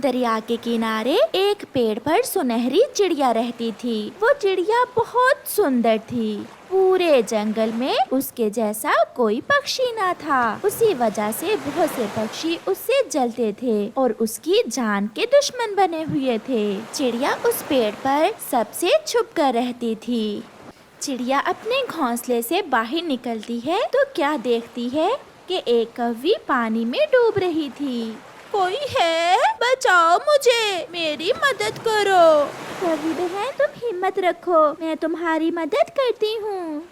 दरिया के किनारे एक पेड़ पर सुनहरी चिड़िया रहती थी। वो चिड़िया बहुत सुंदर थी। पूरे जंगल में उसके जैसा कोई पक्षी ना था। उसी वजह से बहुत से पक्षी उससे जलते थे और उसकी जान के दुश्मन बने हुए थे। चिड़िया उस पेड़ पर सबसे छुप कर रहती थी। चिड़िया अपने घोंसले से बाहर निकलती है तो क्या देखती है कि एक कौवी पानी में डूब रही थी। कोई है? बचाओ मुझे, मेरी मदद करो। कौवी बहन, तुम हिम्मत रखो, मैं तुम्हारी मदद करती हूँ।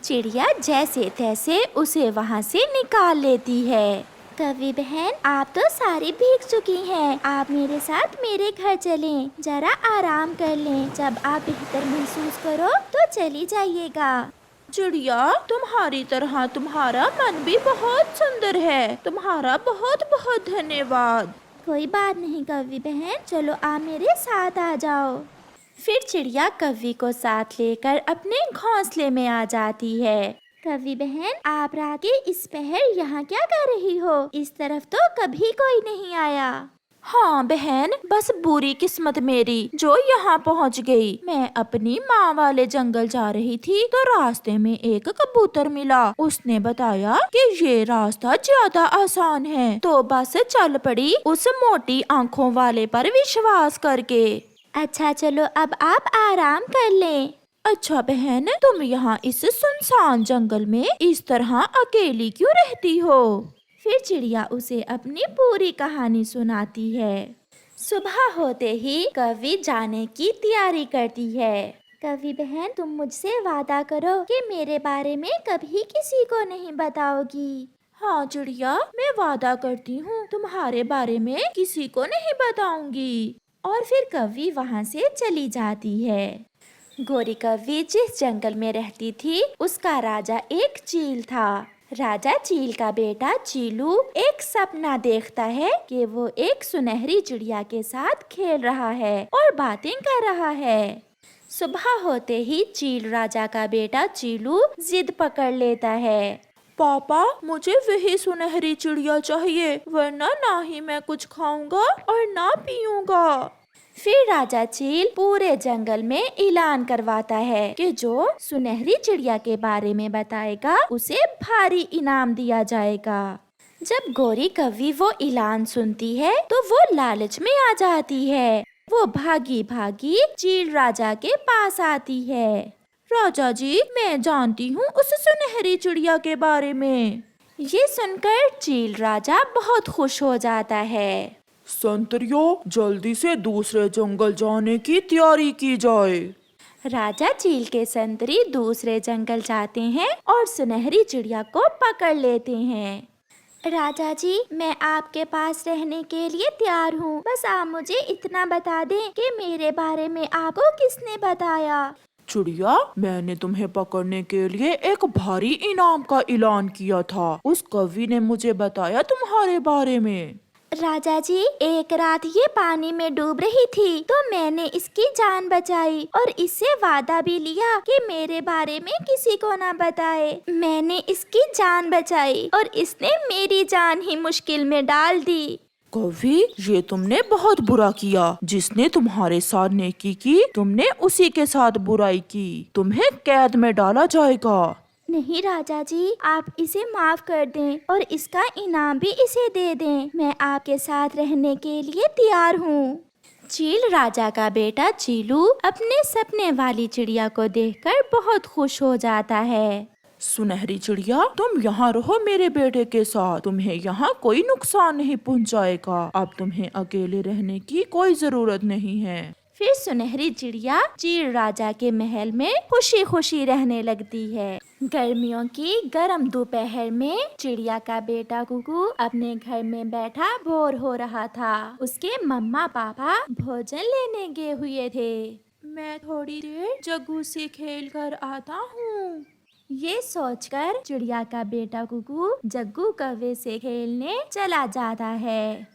चिड़िया जैसे तैसे उसे वहाँ से निकाल लेती है। कौवी बहन, आप तो सारी भीग चुकी हैं। आप मेरे साथ मेरे घर चलें, जरा आराम कर लें। जब आप बेहतर महसूस करो तो चली जाइएगा। चिड़िया, तुम्हारी तरह तुम्हारा मन भी बहुत सुंदर है। तुम्हारा बहुत बहुत धन्यवाद। कोई बात नहीं कौवी बहन, चलो आप मेरे साथ आ जाओ। फिर चिड़िया कौवी को साथ लेकर अपने घोंसले में आ जाती है। कौवी बहन, आप रात के इस पहर यहाँ क्या कर रही हो? इस तरफ तो कभी कोई नहीं आया। हाँ बहन, बस बुरी किस्मत मेरी जो यहाँ पहुँच गई। मैं अपनी माँ वाले जंगल जा रही थी तो रास्ते में एक कबूतर मिला। उसने बताया कि ये रास्ता ज्यादा आसान है, तो बस चल पड़ी उस मोटी आँखों वाले पर विश्वास करके। अच्छा चलो, अब आप आराम कर लें। अच्छा बहन, तुम यहाँ इस सुनसान जंगल में इस तरह अकेली क्यों रहती हो? फिर चिड़िया उसे अपनी पूरी कहानी सुनाती है। सुबह होते ही कौवी जाने की तैयारी करती है। कौवी बहन, तुम मुझसे वादा करो कि मेरे बारे में कभी किसी को नहीं बताओगी। हाँ चिड़िया, मैं वादा करती हूँ, तुम्हारे बारे में किसी को नहीं बताऊंगी। और फिर कौवी वहाँ से चली जाती है। गोरी कौवी जिस जंगल में रहती थी उसका राजा एक चील था। राजा चील का बेटा चीलू एक सपना देखता है कि वो एक सुनहरी चिड़िया के साथ खेल रहा है और बातें कर रहा है। सुबह होते ही चील राजा का बेटा चीलू जिद पकड़ लेता है। पापा, मुझे वही सुनहरी चिड़िया चाहिए, वरना ना ही मैं कुछ खाऊंगा और ना पीऊंगा। फिर राजा चील पूरे जंगल में ऐलान करवाता है कि जो सुनहरी चिड़िया के बारे में बताएगा उसे भारी इनाम दिया जाएगा। जब गोरी कौवी वो ऐलान सुनती है तो वो लालच में आ जाती है। वो भागी भागी चील राजा के पास आती है। राजा जी, मैं जानती हूँ उस सुनहरी चिड़िया के बारे में। ये सुनकर चील राजा बहुत खुश हो जाता है। संतरियो, जल्दी से दूसरे जंगल जाने की तैयारी की जाए। राजा चील के संतरी दूसरे जंगल जाते हैं और सुनहरी चिड़िया को पकड़ लेते हैं। राजा जी, मैं आपके पास रहने के लिए तैयार हूँ। बस आप मुझे इतना बता दें कि मेरे बारे में आपको किसने बताया। चिड़िया, मैंने तुम्हें पकड़ने के लिए एक भारी इनाम का ऐलान किया था। उस कवि ने मुझे बताया तुम्हारे बारे में। राजा जी, एक रात ये पानी में डूब रही थी तो मैंने इसकी जान बचाई और इससे वादा भी लिया कि मेरे बारे में किसी को ना बताए। मैंने इसकी जान बचाई और इसने मेरी जान ही मुश्किल में डाल दी। कवि, ये तुमने बहुत बुरा किया। जिसने तुम्हारे साथ नेकी की, तुमने उसी के साथ बुराई की। तुम्हें कैद में डाला जाएगा। नहीं राजा जी, आप इसे माफ कर दें और इसका इनाम भी इसे दे दें। मैं आपके साथ रहने के लिए तैयार हूँ। चील राजा का बेटा चीलू अपने सपने वाली चिड़िया को देखकर बहुत खुश हो जाता है। सुनहरी चिड़िया, तुम यहाँ रहो मेरे बेटे के साथ। तुम्हें यहाँ कोई नुकसान नहीं पहुँचाएगा। अब तुम्हें अकेले रहने की कोई जरूरत नहीं है। फिर सुनहरी चिड़िया चील राजा के महल में खुशी खुशी रहने लगती है। गर्मियों की गर्म दोपहर में चिड़िया का बेटा कुकू अपने घर में बैठा बोर हो रहा था। उसके मम्मा पापा भोजन लेने गए हुए थे। मैं थोड़ी देर जग्गू से खेल कर आता हूँ। ये सोचकर चिड़िया का बेटा कुकू जग्गू कौवे से खेलने चला जाता है।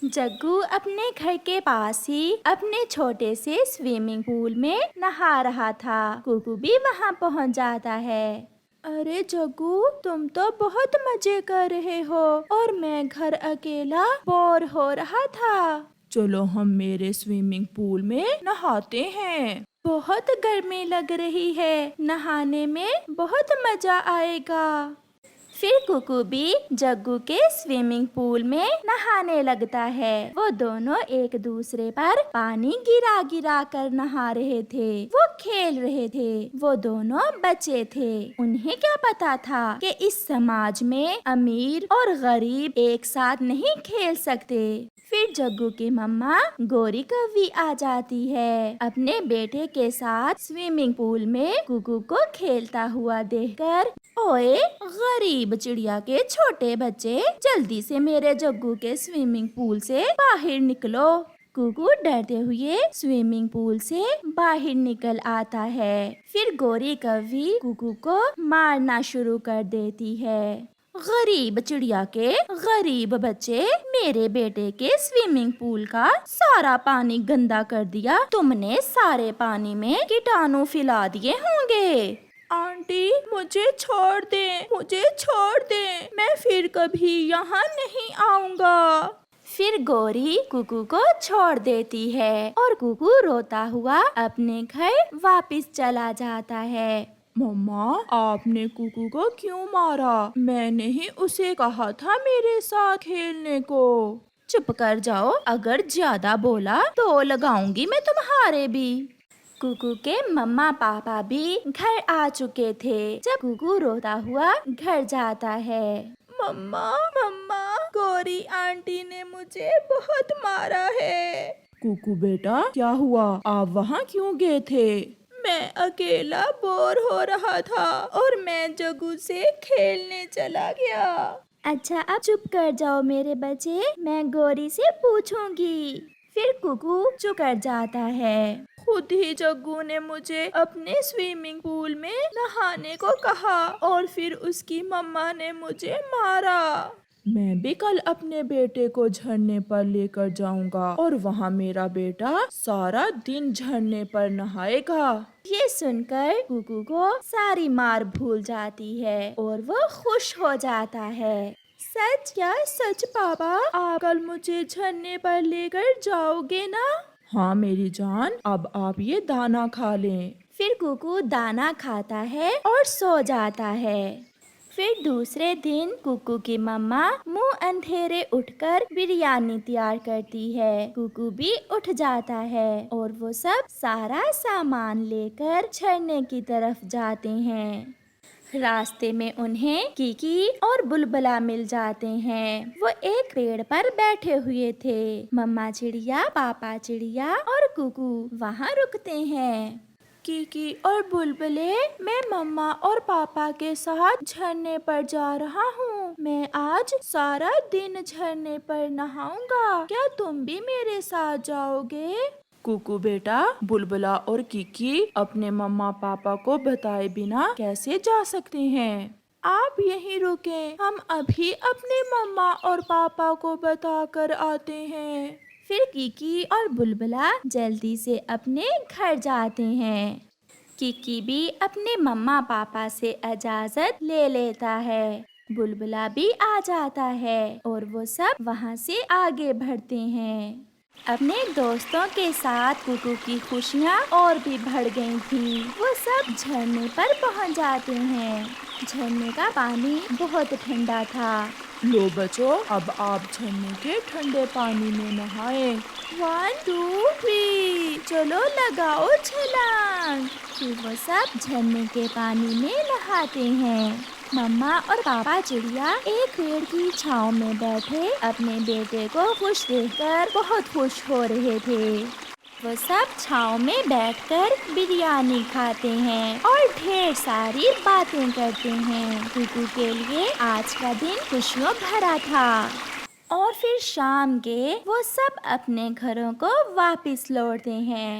जग्गू अपने घर के पास ही अपने छोटे से स्विमिंग पूल में नहा रहा था। कुकू भी वहाँ पहुँच जाता है। अरे जग्गू, तुम तो बहुत मजे कर रहे हो और मैं घर अकेला बोर हो रहा था। चलो हम मेरे स्विमिंग पूल में नहाते हैं। बहुत गर्मी लग रही है, नहाने में बहुत मजा आएगा। फिर कुकू भी जग्गू के स्विमिंग पूल में नहाने लगता है। वो दोनों एक दूसरे पर पानी गिरा गिरा कर नहा रहे थे। वो खेल रहे थे। वो दोनों बच्चे थे। उन्हें क्या पता था कि इस समाज में अमीर और गरीब एक साथ नहीं खेल सकते। फिर जग्गू की मम्मा गोरी कव्वी आ जाती है। अपने बेटे के साथ स्विमिंग पूल में कुकू को खेलता हुआ देखकर, ओए गरीब चिड़िया के छोटे बच्चे, जल्दी से मेरे जग्गू के स्विमिंग पूल से बाहर निकलो। कुकू डरते हुए स्विमिंग पूल से बाहर निकल आता है। फिर गोरी कव्वी कुकू को मारना शुरू कर देती है। गरीब चिड़िया के गरीब बच्चे, मेरे बेटे के स्विमिंग पूल का सारा पानी गंदा कर दिया। तुमने सारे पानी में कीटाणु फैला दिए होंगे। आंटी मुझे छोड़ दें, मुझे छोड़ दें, मैं फिर कभी यहाँ नहीं आऊँगा। फिर गोरी कुकू को छोड़ देती है और कुकू रोता हुआ अपने घर वापस चला जाता है। मम्मा, आपने कुकू को क्यों मारा? मैंने ही उसे कहा था मेरे साथ खेलने को। चुप कर जाओ, अगर ज्यादा बोला तो लगाऊंगी मैं तुम्हारे भी। कुकू के मम्मा पापा भी घर आ चुके थे जब कुकू रोता हुआ घर जाता है। मम्मा, मम्मा, गोरी आंटी ने मुझे बहुत मारा है। कुकू बेटा, क्या हुआ? आप वहाँ क्यों गए थे? मैं अकेला बोर हो रहा था और मैं जग्गू से खेलने चला गया। अच्छा, अब चुप कर जाओ मेरे बच्चे, मैं गोरी से पूछूंगी। फिर कुकू चुप कर जाता है। खुद ही जग्गू ने मुझे अपने स्विमिंग पूल में नहाने को कहा और फिर उसकी मम्मा ने मुझे मारा। मैं भी कल अपने बेटे को झरने पर लेकर जाऊंगा और वहाँ मेरा बेटा सारा दिन झरने पर नहाएगा। ये सुनकर कुकू को सारी मार भूल जाती है और वो खुश हो जाता है। सच? क्या सच पापा? आप कल मुझे झरने पर लेकर जाओगे ना? हाँ मेरी जान, अब आप ये दाना खा लें। फिर कुकू दाना खाता है और सो जाता है। फिर दूसरे दिन कुकू की मम्मा मुंह अंधेरे उठकर बिरयानी तैयार करती है। कुकू भी उठ जाता है और वो सब सारा सामान लेकर झरने की तरफ जाते हैं। रास्ते में उन्हें कीकी और बुलबुला मिल जाते हैं। वो एक पेड़ पर बैठे हुए थे। मम्मा चिड़िया, पापा चिड़िया और कुकू वहाँ रुकते हैं। कीकी और बुलबुले, मैं मम्मा और पापा के साथ झरने पर जा रहा हूँ। मैं आज सारा दिन झरने पर नहाऊंगा। क्या तुम भी मेरे साथ जाओगे? कुकू बेटा, बुलबुला और कीकी अपने मम्मा पापा को बताए बिना कैसे जा सकते हैं? आप यहीं रुकें, हम अभी अपने मम्मा और पापा को बता कर आते हैं। फिर कीकी और बुलबुला जल्दी से अपने घर जाते हैं। कीकी भी अपने मम्मा पापा से इजाजत ले लेता है। बुलबुला भी आ जाता है और वो सब वहाँ से आगे बढ़ते हैं। अपने दोस्तों के साथ कुकू की खुशियाँ और भी बढ़ गई थी। वो सब झरने पर पहुँच जाते हैं। झरने का पानी बहुत ठंडा था। लो बच्चों, अब आप झरने के ठंडे पानी में नहाएं। 1 2 3, चलो लगाओ छलांग। फिर वो सब झरने के पानी में नहाते हैं। मम्मा और पापा चिड़िया एक पेड़ की छांव में बैठे अपने बेटे को खुश देखकर बहुत खुश हो रहे थे। वो सब छांव में बैठकर बिरयानी खाते हैं और ढेर सारी बातें करते हैं। कुकू के लिए आज का दिन खुशियों भरा था। और फिर शाम के वो सब अपने घरों को वापस लौटते हैं।